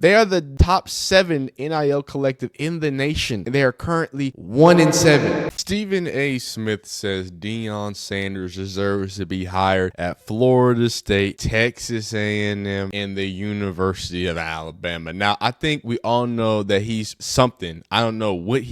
They are the top 7 NIL collective in the nation, and they are currently 1-7. Stephen A. Smith says Deion Sanders deserves to be hired at Florida State, Texas A&M, and the University of Alabama. Now, I think we all know that he's something. I don't know what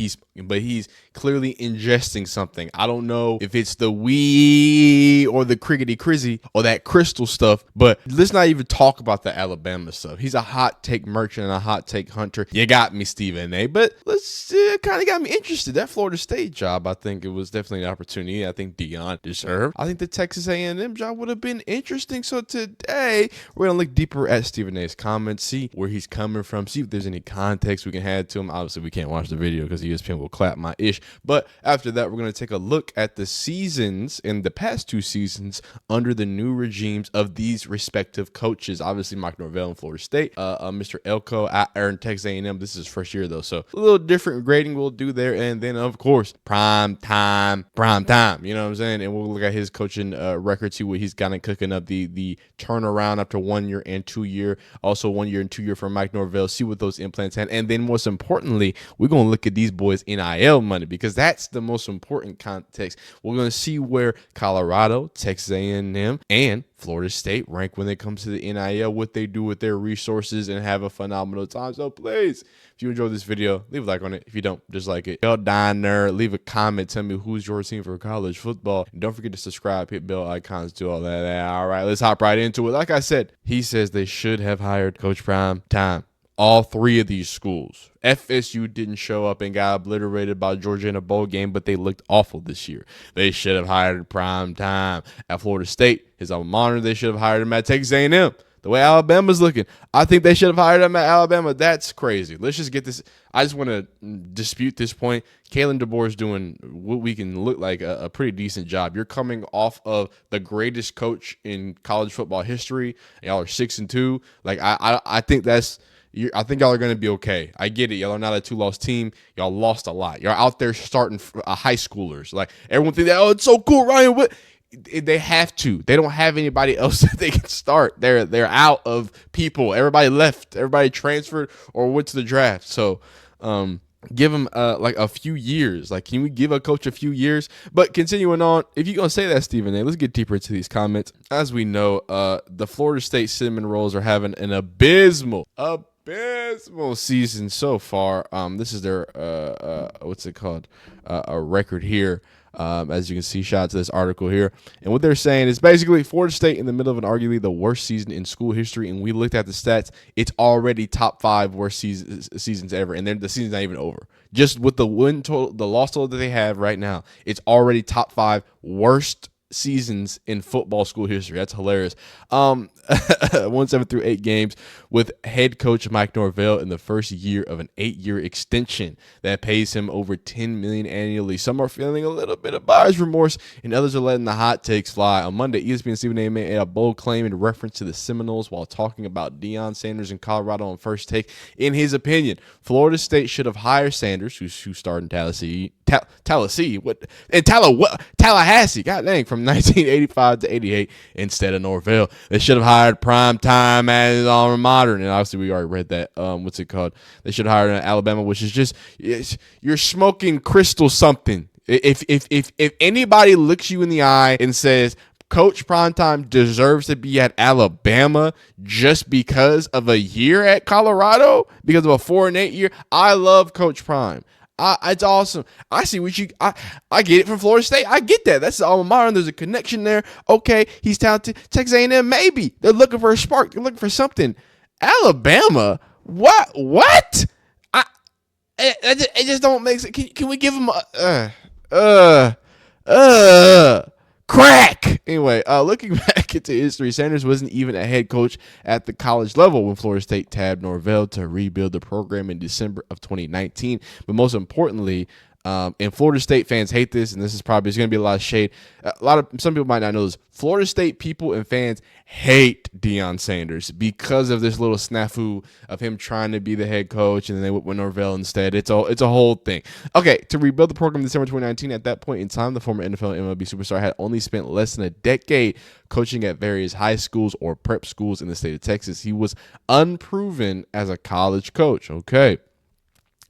but he's clearly ingesting something. I don't know if it's the wee or the crickety crizzy or that crystal stuff, but let's not even talk about the Alabama stuff. He's a hot take merchant and a hot take hunter. You got me, Stephen A. But let's kind of got me interested. That Florida State job, I think it was definitely an opportunity I think Deion deserved. I think the Texas A&M job would have been interesting. So today, we're going to look deeper at Stephen A.'s comments, see where he's coming from, see if there's any context we can add to him. Obviously, we can't watch the video because ESPN will clap my ish. But after that, we're going to take a look at the seasons in the past 2 seasons under the new regimes of these respective coaches. Obviously, Mike Norvell in Florida State, Mr. Elko at Texas A&M. This is his first year, though, so a little different grading we'll do there. And then, of course, prime time. You know what I'm saying? And we'll look at his coaching record, see what he's kind of cooking up, the turnaround after 1 year and 2 year, also 1 year and 2 year for Mike Norvell, see what those implants had. And then, most importantly, we're going to look at these boys' NIL money, because that's the most important context. We're going to see where Colorado, Texas A&M, and Florida State rank when it comes to the NIL, what they do with their resources, and have a phenomenal time. So please, if you enjoyed this video, leave a like on it. If you don't, dislike it. Bell Diner, leave a comment. Tell me who's your team for college football. And don't forget to subscribe, hit bell icons, do all that. All right, let's hop right into it. Like I said, he says they should have hired Coach Prime Time. All 3 of these schools. FSU didn't show up and got obliterated by Georgia in a bowl game, but they looked awful this year. They should have hired Prime Time at Florida State. His alma mater, they should have hired him at Texas A&M. The way Alabama's looking, I think they should have hired him at Alabama. That's crazy. Let's just get this. I just want to dispute this point. Kalen DeBoer is doing what we can look like a pretty decent job. You're coming off of the greatest coach in college football history. Y'all are 6-2. Like I think that's. I think y'all are going to be okay. I get it. Y'all are not a 2-loss team. Y'all lost a lot. You're out there starting high schoolers. Like, everyone thinks, oh, it's so cool, Ryan. What? They have to. They don't have anybody else that they can start. They're out of people. Everybody left. Everybody transferred or went to the draft. So, give him like a few years. Like, can we give a coach a few years? But continuing on, if you're gonna say that, Stephen A., let's get deeper into these comments. As we know, the Florida State Cinnamon Rolls are having an abysmal season so far. This is their what's it called? A record here. As you can see, shout out to this article here. And what they're saying is basically Florida State in the middle of an arguably the worst season in school history. And we looked at the stats. It's already top 5 worst seasons ever. And then the season's not even over. Just with the win total, the loss total that they have right now, it's already top 5 worst seasons in football school history. That's hilarious. 1-7 through 8 games with head coach Mike Norvell in the first year of an 8-year extension that pays him over $10 million annually. Some are feeling a little bit of buyer's remorse, and others are letting the hot takes fly. On Monday, ESPN Stephen A. made a bold claim in reference to the Seminoles while talking about Deion Sanders in Colorado on First Take. In his opinion, Florida State should have hired Sanders, who starred in Tallahassee, god dang, from 1985 to 88 instead of Norvell. They should have hired Prime Time as his alma mater, and obviously we already read that. What's it called? They should have hired in Alabama, which is just you're smoking crystal something. If anybody looks you in the eye and says Coach Primetime deserves to be at Alabama just because of a year at Colorado, because of a 4-8 year, I love Coach Prime. It's awesome. I see what I get it from Florida State. I get that. That's the alma mater. There's a connection there. Okay, he's talented. Texas A&M, maybe. They're looking for a spark. They're looking for something. Alabama? What? It just don't make sense. Can we give him crack? Anyway, looking back into history, Sanders wasn't even a head coach at the college level when Florida State tabbed Norvell to rebuild the program in December of 2019. But most importantly, And Florida State fans hate this, and this is probably going to be a lot of shade. Some people might not know this. Florida State people and fans hate Deion Sanders because of this little snafu of him trying to be the head coach, and then they went with Norvell instead. It's a whole thing. Okay, to rebuild the program in December 2019, at that point in time, the former NFL and MLB superstar had only spent less than a decade coaching at various high schools or prep schools in the state of Texas. He was unproven as a college coach. Okay.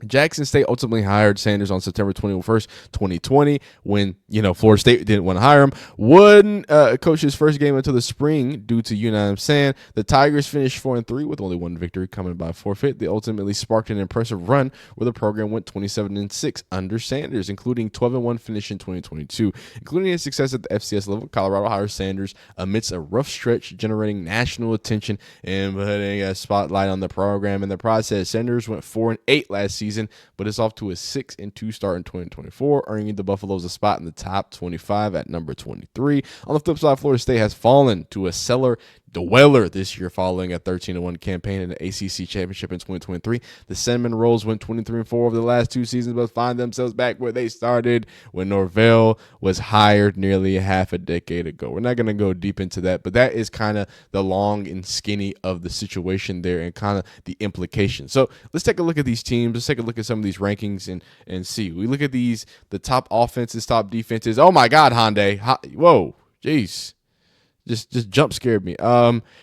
Jackson State ultimately hired Sanders on September 21st, 2020, when, Florida State didn't want to hire him. Wouldn't coach his first game until the spring due to unanimous saying. The Tigers finished 4-3 with only one victory coming by forfeit. They ultimately sparked an impressive run where the program went 27-6 under Sanders, including 12-1 finish in 2022. Including his success at the FCS level, Colorado hired Sanders amidst a rough stretch, generating national attention and putting a spotlight on the program in the process. Sanders went 4-8 last season, but it's off to a 6-2 start in 2024, earning the Buffaloes a spot in the top 25 at number 23. On the flip side, Florida State has fallen to a cellar dweller this year following a 13-1 campaign in the ACC Championship in 2023. The Cinnamon Rolls went 23-4 over the last two seasons, but find themselves back where they started when Norvell was hired nearly half a decade ago. We're not going to go deep into that, but that is kind of the long and skinny of the situation there and kind of the implications. So let's take a look at these teams. Let's take a look at some of these rankings and see. We look at the top offenses, top defenses. Oh my God, Hyundai. Whoa, jeez. Just jump scared me.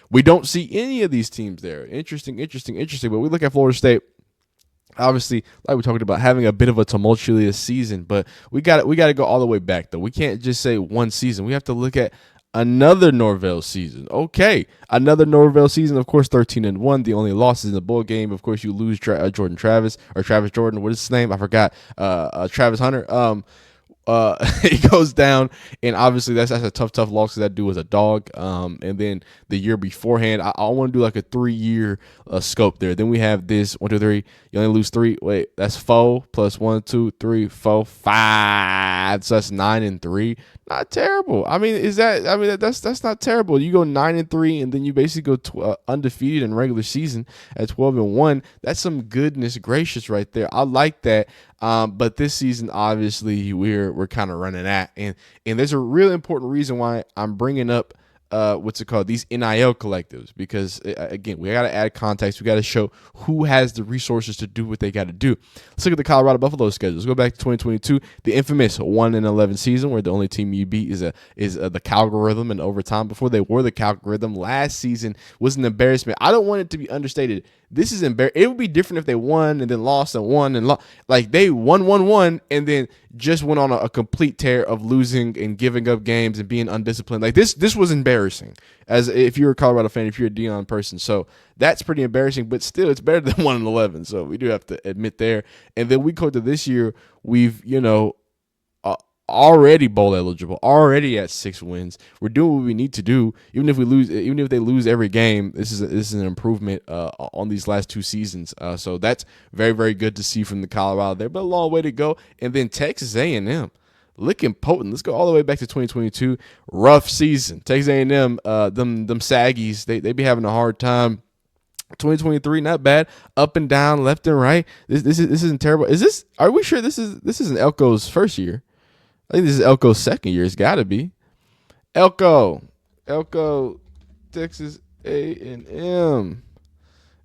We don't see any of these teams there. Interesting. But we look at Florida State. Obviously, like we talked about, having a bit of a tumultuous season, but we got to go all the way back though. We can't just say one season. We have to look at another Norvell season. Okay, another Norvell season. Of course, 13-1. The only losses in the bowl game. Of course, you lose Travis Jordan. What is his name? I forgot. Travis Hunter. He goes down, and obviously that's a tough loss because that dude was a dog. And then the year beforehand, I want to do like a 3-year scope there. Then we have this 1, 2, 3. You only lose 3. Wait, that's 4 plus 1, 2, 3, 4, 5. So that's 9-3. Not terrible. I mean, that's not terrible. You go 9-3, and then you basically go undefeated in regular season at 12-1. That's some goodness gracious right there. I like that. But this season, obviously, we're kind of running at, and there's a really important reason why I'm bringing up these NIL collectives, because again, we got to add context. We got to show who has the resources to do what they got to do. Let's look at the Colorado Buffaloes schedule. Let's go back to 2022, the infamous 1-11 season where the only team you beat is the Calgorithm in overtime. Before they were the Calgorithm, last season was an embarrassment. I don't want it to be understated. This is embarrassing. It would be different if they won and then lost and won and lost. Like they won and then just went on a complete tear of losing and giving up games and being undisciplined. Like this was embarrassing. As if you're a Colorado fan, if you're a Deion person, so that's pretty embarrassing. But still, it's better than 1-11. So we do have to admit there. And then we go to this year, we've already bowl eligible, already at 6 wins. We're doing what we need to do. Even if they lose every game, this is an improvement on these last 2 seasons. So that's very, very good to see from the Colorado there, but a long way to go. And then Texas A&M looking potent. Let's go all the way back to 2022. Rough season. Texas A&M, them Saggies, they be having a hard time. 2023, not bad. Up and down, left and right. This isn't terrible. Are we sure this isn't Elko's first year? I think this is Elko's second year. It's got to be. Elko, Texas A&M.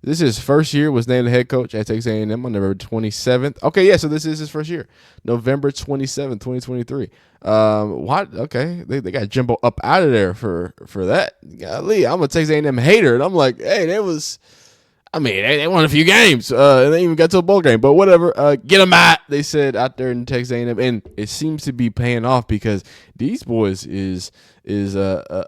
This is his first year. Was named the head coach at Texas A&M on November 27th. Okay, yeah, so this is his first year. November 27th, 2023. What? Okay, they got Jimbo up out of there for that. Golly, I'm a Texas A&M hater, and I'm like, hey, they won a few games, and they even got to a bowl game. But whatever, get them out, they said out there in Texas A&M, and it seems to be paying off because these boys is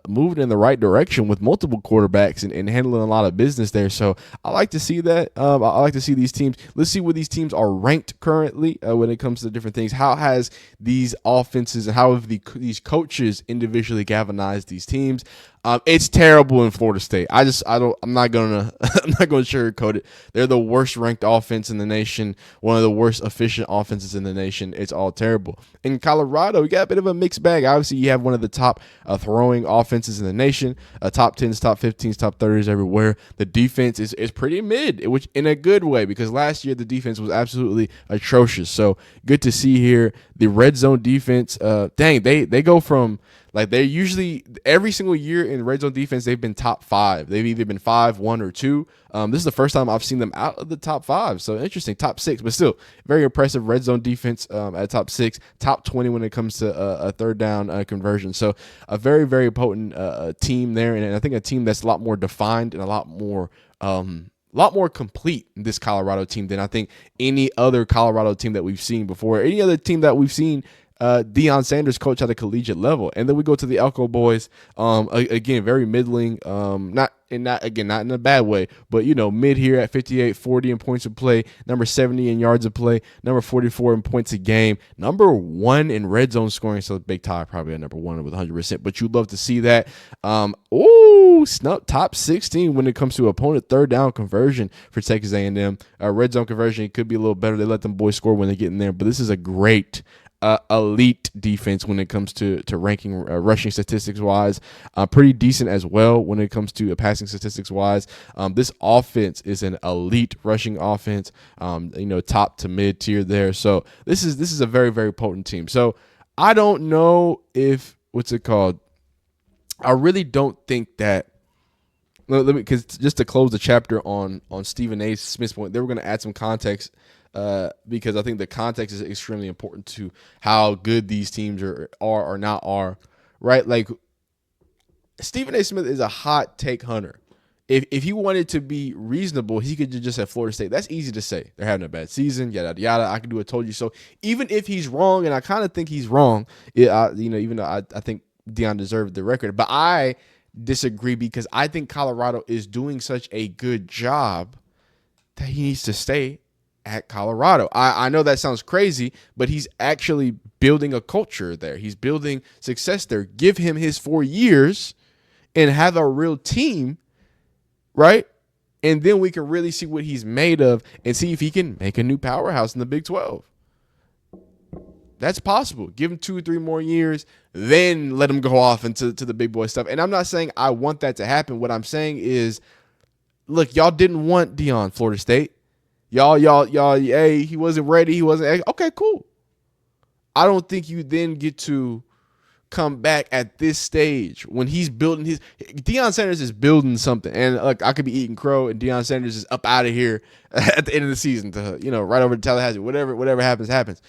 moving in the right direction with multiple quarterbacks and handling a lot of business there. So I like to see that. I like to see these teams. Let's see where these teams are ranked currently when it comes to different things. How has these offenses and how have these coaches individually galvanized these teams? It's terrible in Florida State. I'm not gonna sugarcoat it. They're the worst ranked offense in the nation, one of the worst efficient offenses in the nation. It's all terrible. In Colorado, you got a bit of a mixed bag. Obviously, you have one of the top throwing offenses in the nation, top 10s, top 15s, top 30s everywhere. The defense is pretty mid, which in a good way, because last year the defense was absolutely atrocious. So good to see here. The red zone defense, they go from, like, they're usually every single year in red zone defense, they've been top 5. They've either been 5, 1, or 2. This is the first time I've seen them out of the top 5. So interesting, top 6, but still very impressive red zone defense at top 6, top 20 when it comes to a third down conversion. So a very, very potent team there, and I think a team that's a lot more defined and a lot more complete, this Colorado team, than I think any other Colorado team that we've seen before, any other team that we've seen Deion Sanders coach at a collegiate level. And then we go to the Elko boys, again, very middling, not in a bad way, but, mid here at 58-40 in points of play, number 70 in yards of play, number 44 in points a game, number 1 in red zone scoring. So big tie, probably at number 1 with 100%, but you'd love to see that. Snub top 16 when it comes to opponent third down conversion for Texas A&M. Red zone conversion could be a little better. They let them boys score when they get in there, but this is a great elite defense when it comes to ranking rushing statistics wise. Pretty decent as well when it comes to passing statistics wise. This offense is an elite rushing offense, top to mid tier there. So this is a very, very potent team. So I don't know if, I really don't think that, because just to close the chapter on Stephen A. Smith's point, they were going to add some context, because I think the context is extremely important to how good these teams are or not are, right? Like, Stephen A. Smith is a hot take hunter. If he wanted to be reasonable, he could just have Florida State. That's easy to say. They're having a bad season, yada, yada. I can do a told you so. Even if he's wrong, and I kind of think he's wrong, even though I think Deion deserved the record, but I disagree, because I think Colorado is doing such a good job that he needs to stay at Colorado. I know that sounds crazy, but he's actually building a culture there. He's building success there. Give him his 4 years and have a real team, right? And then we can really see what he's made of and see if he can make a new powerhouse in the Big 12. That's possible. Give him 2 or 3 more years, then let him go off into the big boy stuff. And I'm not saying I want that to happen. What I'm saying is, look, y'all didn't want Deion, Florida State. Y'all, hey, he wasn't ready. He wasn't. Okay, cool. I don't think you then get to come back at this stage when he's building Deion Sanders is building something. And look, I could be eating crow and Deion Sanders is up out of here at the end of the season to, right over to Tallahassee. Whatever happens.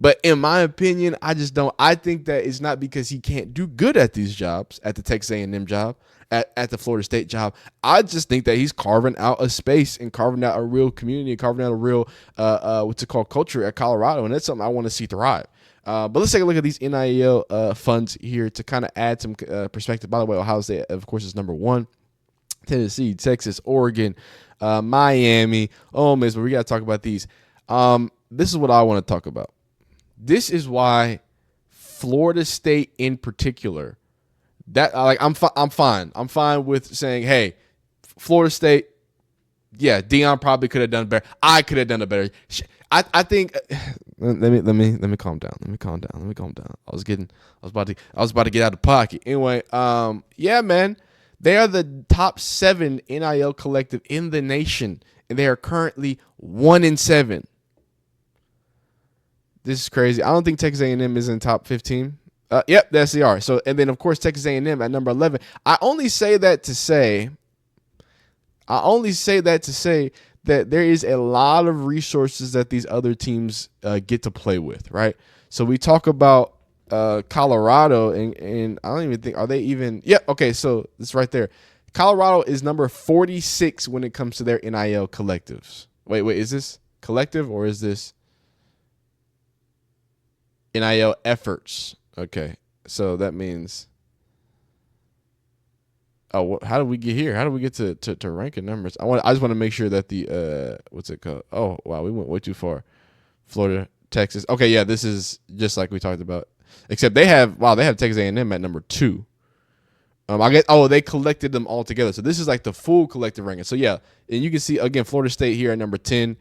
But in my opinion, I think that it's not because he can't do good at these jobs, at the Texas A&M job, at the Florida State job. I just think that he's carving out a space and carving out a real community, carving out a real, culture at Colorado. And that's something I want to see thrive. But let's take a look at these NIL funds here to kind of add some perspective. By the way, Ohio State, of course, is number 1. Tennessee, Texas, Oregon, Miami, Ole Miss. But we got to talk about these. This is what I want to talk about. This is why Florida State in particular, that I'm fine. I'm fine with saying, hey, Florida State, yeah, Deion probably could have done better. I could have done it better. I think let me calm down. Let me calm down. I was about to get out of pocket. Anyway, yeah, man. They are the top 7 NIL collective in the nation, and they are currently 1-7. This is crazy. I don't think Texas A&M is in top 15. Yep, yes, they are. So, and then of course Texas A&M at number 11. I only say that to say that there is a lot of resources that these other teams get to play with, right? So we talk about Colorado, and I don't even think, are they even? Yeah, okay, so it's right there. Colorado is number 46 when it comes to their NIL collectives. Wait, is this collective or is this NIL efforts? Okay, so that means, how did we get here? How did we get to ranking numbers? I just want to make sure that the what's it called? Oh wow, we went way too far. Florida, Texas. Okay, yeah, this is just like we talked about, except they have Texas A&M at number 2. I guess they collected them all together, so this is like the full collective ranking. So yeah, and you can see again Florida State here at number 10.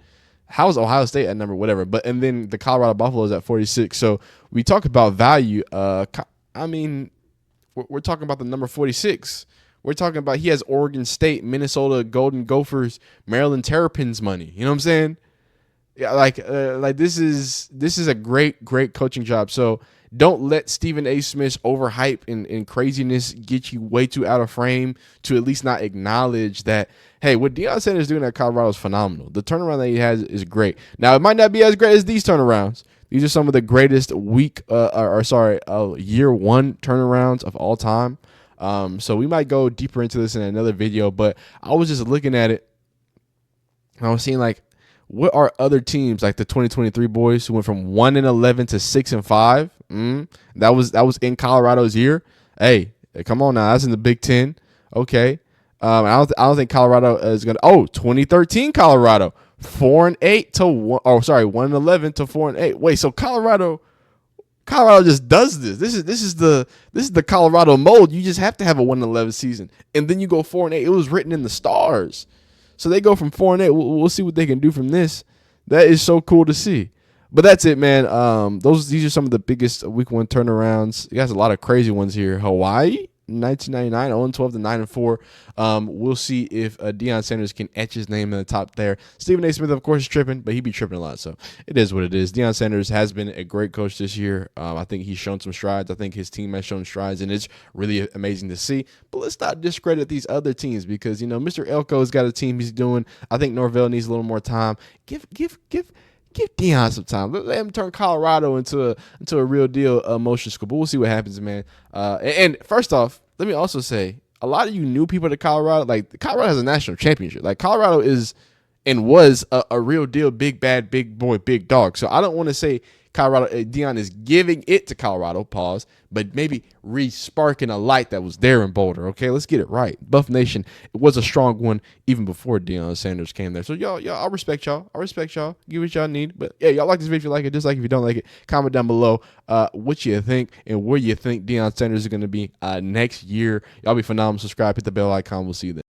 How's Ohio State at number whatever? And then the Colorado Buffaloes at 46. So we talk about value. I mean, We're talking about the number 46. We're talking about he has Oregon State, Minnesota Golden Gophers, Maryland Terrapins money. You know what I'm saying? Yeah, like this is a great coaching job. So don't let Stephen A. Smith's overhype and craziness get you way too out of frame to at least not acknowledge that, hey, what Deion Sanders is doing at Colorado is phenomenal. The turnaround that he has is great. Now, it might not be as great as these turnarounds. These are some of the greatest year one turnarounds of all time. So we might go deeper into this in another video, but I was just looking at it. I was seeing like, what are other teams like the 2023 boys who went from 1-11 to 6-5? That was in Colorado's year. Hey, come on now, that's in the Big Ten. Okay, I don't think Colorado is gonna. 2013 Colorado 4-8 to 1-11 to 4-8. Wait, so Colorado just does this. This is the Colorado mode. You just have to have a 1-11 season, and then you go 4-8. It was written in the stars. So they go from 4-8. We'll see what they can do from this. That is so cool to see. But that's it, man. These are some of the biggest week one turnarounds. You guys, a lot of crazy ones here. Hawaii, 1999, 0-12 to 9-4. We'll see if Deion Sanders can etch his name in the top there. Stephen A. Smith, of course, is tripping, but he be tripping a lot. So it is what it is. Deion Sanders has been a great coach this year. I think he's shown some strides. I think his team has shown strides, and it's really amazing to see. But let's not discredit these other teams because, Mr. Elko's got a team he's doing. I think Norvell needs a little more time. Give Deion some time. Let him turn Colorado into a real deal motion school. But we'll see what happens, man. And first off, let me also say, a lot of you new people to Colorado, like Colorado has a national championship. Like Colorado is and was a real deal, big bad, big boy, big dog. So I don't want to say Deion is giving it to Colorado, pause, but maybe re-sparking a light that was there in Boulder. Okay, let's get it right. Buff Nation, it was a strong one even before Deion Sanders came there. So y'all, I respect y'all. Give what y'all need. But yeah, y'all like this video if you like it. Dislike if you don't like it. Comment down below what you think and where you think Deion Sanders is going to be next year. Y'all be phenomenal. Subscribe, hit the bell icon. We'll see you then.